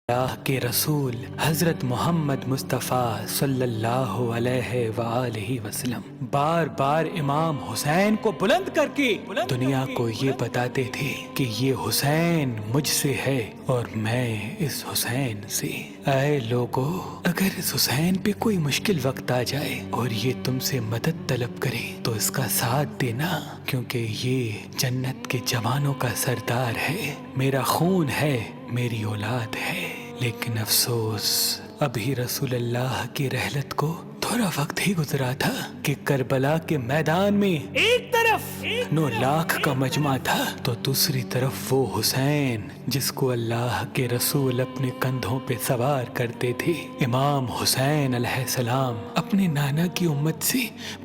اللہ کے رسول حضرت محمد مصطفیٰ صلی اللہ علیہ وآلہ وسلم بار بار امام حسین کو بلند کر کے دنیا کو یہ بتاتے تھے کہ یہ حسین مجھ سے ہے اور میں اس حسین سے۔ اے لوگو، اگر اس حسین پہ کوئی مشکل وقت آ جائے اور یہ تم سے مدد طلب کرے تو اس کا ساتھ دینا، کیونکہ یہ جنت کے جوانوں کا سردار ہے، میرا خون ہے، میری اولاد ہے۔ لیکن افسوس، ابھی رسول اللہ کی رحلت کو تھوڑا وقت ہی گزرا تھا کہ کربلا کے میدان میں ایک طرف 9 لاکھ کا مجمع تھا تو دوسری طرف وہ حسین جس کو اللہ کے رسول اپنے کندھوں پہ سوار کرتے تھے۔ امام حسین علیہ السلام اپنے نانا کی امت سے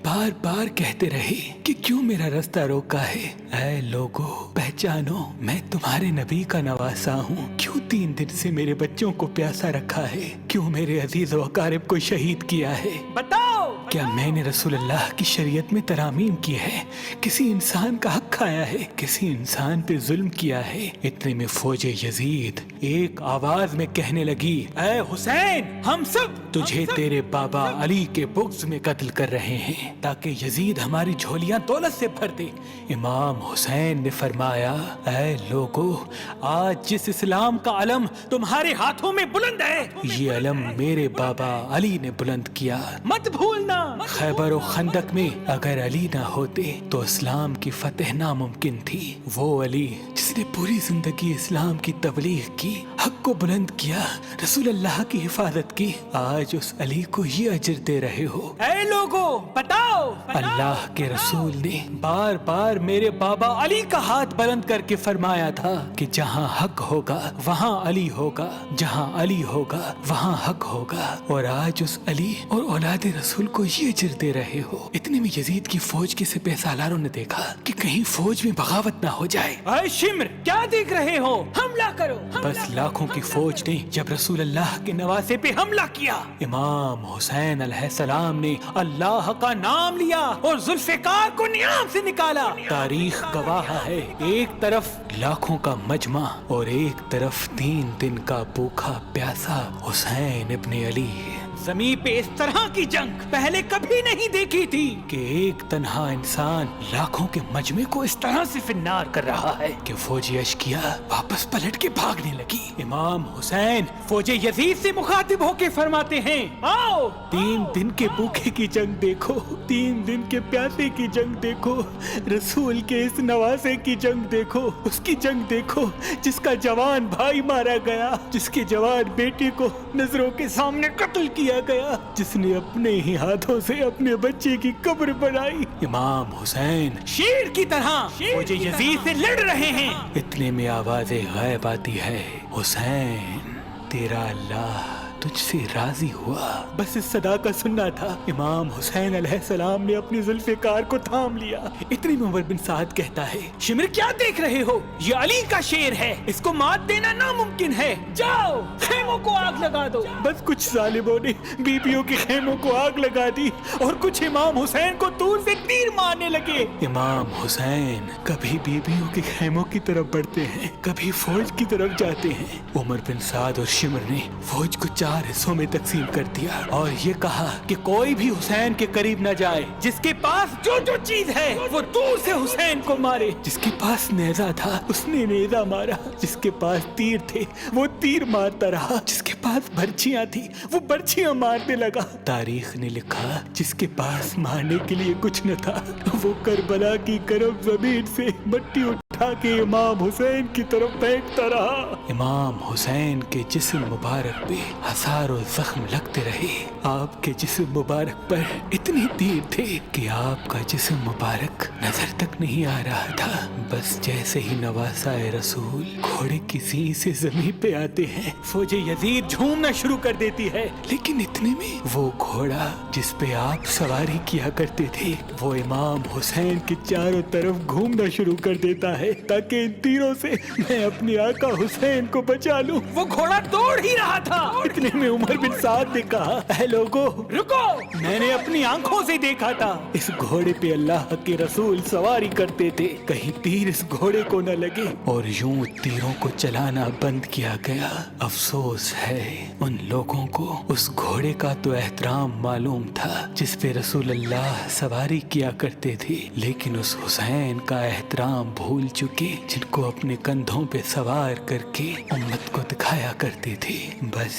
بار بار کہتے رہے کہ کیوں میرا رستہ روکا ہے؟ اے لوگو، پہچانو، میں تمہارے نبی کا نواسا ہوں، کیوں 3 دن سے میرے بچوں کو پیاسا رکھا ہے؟ کیوں میرے عزیز و اقارب کو شہید کیا ہے؟ بتاؤ، کیا میں نے رسول اللہ کی شریعت میں ترامیم کی ہے؟ کسی انسان کا حق کھایا ہے؟ کسی انسان پہ ظلم کیا ہے؟ اتنے میں فوج یزید ایک آواز میں کہنے لگی، اے حسین، ہم سب تجھے تیرے بابا علی کے بغض میں قتل کر رہے ہیں تاکہ یزید ہماری جھولیاں دولت سے بھر دے۔ امام حسین نے فرمایا، اے لوگو، آج جس اسلام کا علم تمہارے ہاتھوں میں بلند ہے، یہ علم میرے بابا علی نے بلند کیا۔ مت بھولنا، خیبر و خندق میں اگر علی نہ ہوتے تو اسلام کی فتح ناممکن تھی۔ وہ علی جس نے پوری زندگی اسلام کی تبلیغ کی، حق کو بلند کیا، رسول اللہ کی حفاظت کی، آج اس علی کو یہ اجر دے رہے ہو۔ اے لوگو، بتاؤ، اللہ کے رسول نے بار بار میرے بابا علی کا ہاتھ بلند کر کے فرمایا تھا کہ جہاں حق ہوگا وہاں علی ہوگا، جہاں علی ہوگا وہاں حق ہوگا، اور آج اس علی اور اولاد رسول کو یہ اجر دے رہے ہو۔ اتنے میں یزید کی فوج کے سپہ سالاروں نے دیکھا کہ کہیں فوج میں بغاوت نہ ہو جائے۔ اے شمر، کیا دیکھ رہے ہو؟ حملہ کرو۔ بس لاکھوں کی فوج نے جب رسول اللہ کے نواسے پہ حملہ کیا، امام حسین علیہ السلام نے اللہ کا نام لیا اور ذوالفقار کو نیام سے نکالا۔ تاریخ گواہ ہے، ایک طرف لاکھوں کا مجمع اور ایک طرف 3 دن کا بھوکا پیاسا حسین ابن علی۔ زمین پہ اس طرح کی جنگ پہلے کبھی نہیں دیکھی تھی کہ ایک تنہا انسان لاکھوں کے مجمع کو اس طرح سے فنار کر رہا ہے کہ فوج اشکیا واپس پلٹ کے بھاگنے لگی۔ امام حسین فوج یزید سے مخاطب ہو کے فرماتے ہیں، آؤ، 3 دن کے بھوکے کی جنگ دیکھو، 3 دن کے پیاسے کی جنگ دیکھو، رسول کے اس نواسے کی جنگ دیکھو، اس کی جنگ دیکھو جس کا جوان بھائی مارا گیا، جس کے جوان بیٹے کو نظروں کے سامنے قتل کیا گیا، جس نے اپنے ہی ہاتھوں سے اپنے بچے کی قبر بنائی۔ امام حسین شیر کی طرح فوج یزید سے لڑ رہے ہیں۔ اتنے میں آواز غیب آتی ہے، حسین، تیرا اللہ تجھ سے راضی ہوا۔ بس اس صدا کا سننا تھا، امام حسین علیہ السلام نے اپنی ذوالفقار کو تھام لیا۔ اتنی میں عمر بن سعد کہتا ہے، شمر، کیا دیکھ رہے ہو؟ یہ علی کا شیر ہے، اس کو مات دینا ناممکن ہے، جاؤ خیموں کو آگ لگا دو۔ بس کچھ ظالموں نے بیبیوں کے خیموں کو آگ لگا دی اور کچھ امام حسین کو دور سے تیر مارنے لگے۔ امام حسین کبھی بیبیوں کے خیموں کی طرف بڑھتے ہیں، کبھی فوج کی طرف جاتے ہیں۔ عمر بن سعد اور شمر نے فوج کو 4 حصوں میں تقسیم کر دیا اور یہ کہا کہ کوئی بھی حسین کے قریب نہ جائے، جس کے پاس جو چیز ہے وہ دور سے حسین کو مارے۔ جس کے پاس نیزہ تھا اس نے نیزہ مارا، جس کے پاس تیر تھے وہ تیر مارتا رہا، جس کے پاس برچیاں تھی وہ برچیاں مارنے لگا۔ تاریخ نے لکھا، جس کے پاس مارنے کے لیے کچھ نہ تھا وہ کربلا کی کرب زمین سے مٹی اٹھا کے امام حسین کی طرف پھینکتا رہا۔ امام حسین کے جسم مبارک پہ ہزاروں زخم لگتے رہے، آپ کے جسم مبارک پر اتنے تیر تھے کہ آپ کا جسم مبارک نظر تک نہیں آ رہا تھا۔ بس جیسے ہی نواسا رسول گھوڑے کی زین سے زمین پہ آتے ہیں، فوج یزید झूमना शुरू कर देती है। लेकिन इतने में वो घोड़ा जिस पे आप सवारी किया करते थे वो इमाम हुसैन के चारों तरफ घूमना शुरू कर देता है ताकि इन तीरों से मैं अपने आका हुसैन को बचा लूं। वो घोड़ा दौड़ ही रहा था। इतने में उमर बिन साद ने कहा, ऐ लोगो रुको, मैंने अपनी आंखों से देखा था इस घोड़े पे अल्लाह के रसूल सवारी करते थे, कहीं तीर इस घोड़े को न लगे। और यूं तीरों को चलाना बंद किया गया। अफसोस है उन लोगों को उस घोड़े का तो एहतराम मालूम था जिस पे रसूल अल्लाह सवारी किया करते थे, लेकिन उस हुसैन का एहतराम भूल चुके जिनको अपने कंधों पे सवार करके उम्मत को दिखाया करते थे। बस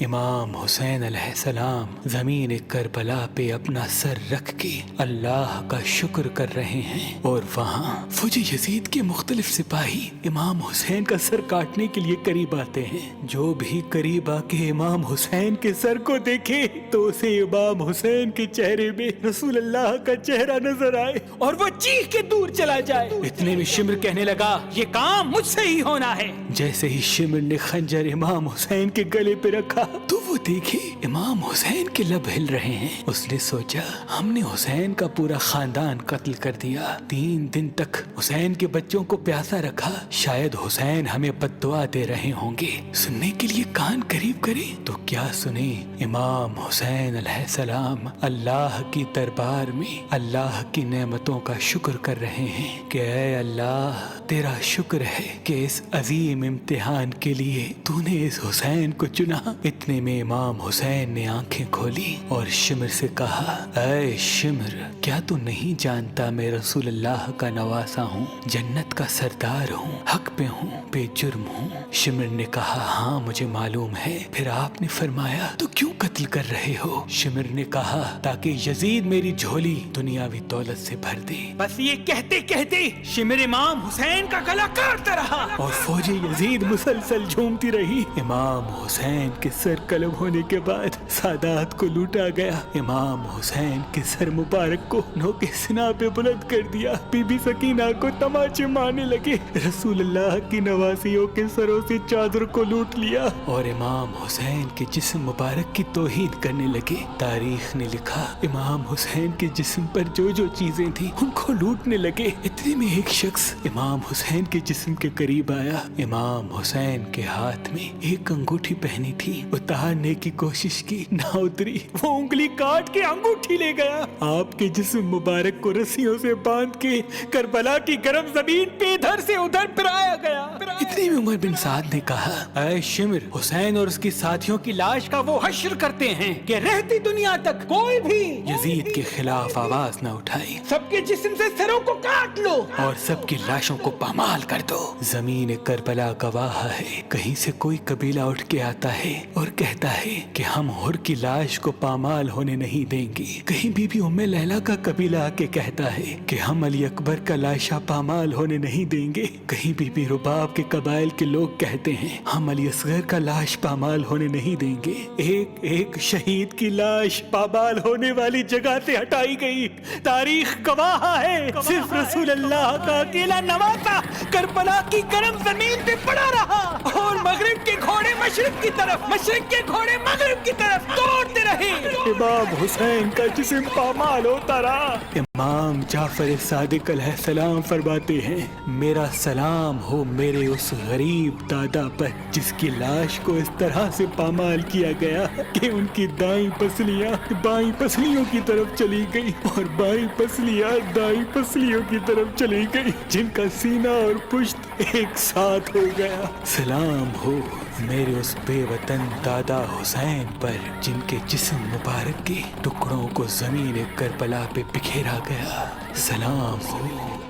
इमाम हुसैन अलैहिस्सलाम जमीन करबला पे अपना सर रख के अल्लाह का शुक्र कर रहे हैं और वहाँ फौजी यजीद के मुख्तलिफ सिपाही इमाम हुसैन का सर काटने के लिए करीब आते हैं। जो भी करीब आके इमाम हुसैन के सर को देखे तो उसे इमाम हुसैन के चेहरे में रसूल अल्लाह का चेहरा नजर आए और वो चीख के दूर चला जाए। इतने में शिमर कहने लगा, ये काम मुझसे ही होना है। जैसे ही शिमर ने खंजर इमाम हुसैन के गले पे रखा तो वो देखे इमाम हुसैन के लब हिल रहे हैं। उसने सोचा, हमने हुसैन का पूरा खानदान कत्ल कर दिया, 3 दिन तक हुसैन के बच्चों को प्यासा रखा, शायद हुसैन हमें बद्दुआ दे रहे होंगे। सुनने के लिए कान करीब करे तो क्या सुने, इमाम हुसैन अलैहिस्सलाम अल्लाह की दरबार में अल्लाह की नेमतों का शुक्र कर रहे हैं कि ऐ अल्लाह तेरा शुक्र है कि इस अजीम इम्तिहान के लिए तूने इस हुसैन को चुना। इतने में इमाम हुसैन ने आंखें खोली और शिमर से कहा, ऐ शिमर, क्या तू नहीं जानता मैं रसूल अल्लाह का नवासा हूँ, जन्नत का सरदार हूँ, हक पे हूँ, बेजुर्म हूँ। शिमर ने कहा, हाँ मुझे मालूम है। फिर आपने फरमाया, तो क्यों कत्ल कर रहे हो? शिमर ने कहा, ताकि यजीद मेरी झोली दुनियावी दौलत से भर दे। बस ये कहते कहते शिमर इमाम हुसैन का गला काटता रहा और फौजी यजीद मुसलसल झूमती रही। इमाम हुसैन के सर कलम होने के बाद सादात को लूटा गया। इमाम हुसैन के सर मुबारक को नोके सिना पे बुलंद कर दिया। बीबी सकीना को तमाचे मारने लगे। रसूल अल्लाह की नवासियों के सरों से चादर को लूट लिया और इमाम हुसैन के जिस्म मुबारक की तौहीन करने लगे। तारीख ने लिखा, इमाम हुसैन के जिस्म पर जो जो चीजें थी उनको लूटने लगे। इतने में एक शख्स इमाम हुसैन के जिस्म के करीब आया। इमाम हुसैन के हाथ में एक अंगूठी पहनी थी, उतारने की कोशिश की, ना उतरी। वो उंगली काट के अंगूठी ले गया। आपके जिस्म मुबारक को रस्सियों से बांध के करबला की गर्म जमीन पे इधर से उधर फिराया गया। इतने में उमर बिन साद ने कहा, ऐ शिमर, हुसैन और उसके साथियों की लाश का वो हश्र करते हैं कि रहती दुनिया तक कोई भी यजीद के खिलाफ आवाज न उठाए। सबके जिस्म से सरों को काट लो और सबकी लाशों को पामाल कर दो। जमीन करबला गवाह है, कहीं से कोई कबीला उठ के आता है और कहता है कि हम हुर की लाश को पामाल होने नहीं देंगे। कहीं बीबी उम्मे लैला का कबीला आके कहता है कि हम अली अकबर का लाशा पामाल होने नहीं देंगे। कहीं बीबी रुबाब के कबाइल के लोग कहते हैं हम अली असगर का लाश पामाल होने नहीं देंगे। एक एक शहीद की लाश पामाल होने वाली जगह से हटाई गई। तारीख गवाह है, सिर्फ रसूल अल्लाह का अकेला नवासा करबला की गर्म जमीन पे पड़ा रहा और मगरिब के घोड़े मशरिक की तरफ, मशरिक के घोड़े मगरिब की तरफ दौड़ते रहे। इमाम हुसैन का जिस्म पामाल होता रहा। इमाम जाफर सादिक अलैहिस्सलाम फरमाते हैं, मेरा सलाम हो मेरे उस गरीब दादा पर जिसकी लाश को इस तरह से पामाल किया गया कि उनकी दाईं पसलियां बाईं पसलियों की तरफ चली गई और बाईं पसलियां दाईं पसलियों की तरफ चली गई, जिनका सीना और पुश्त एक साथ हो गया। सलाम हो मेरे उस बेवतन दादा हुसैन पर जिनके जिस्म मुबारक के टुकड़ों को जमीन करबला पे बिखेरा गया। सलाम हो,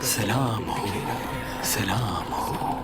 सलाम हो, सलाम हो।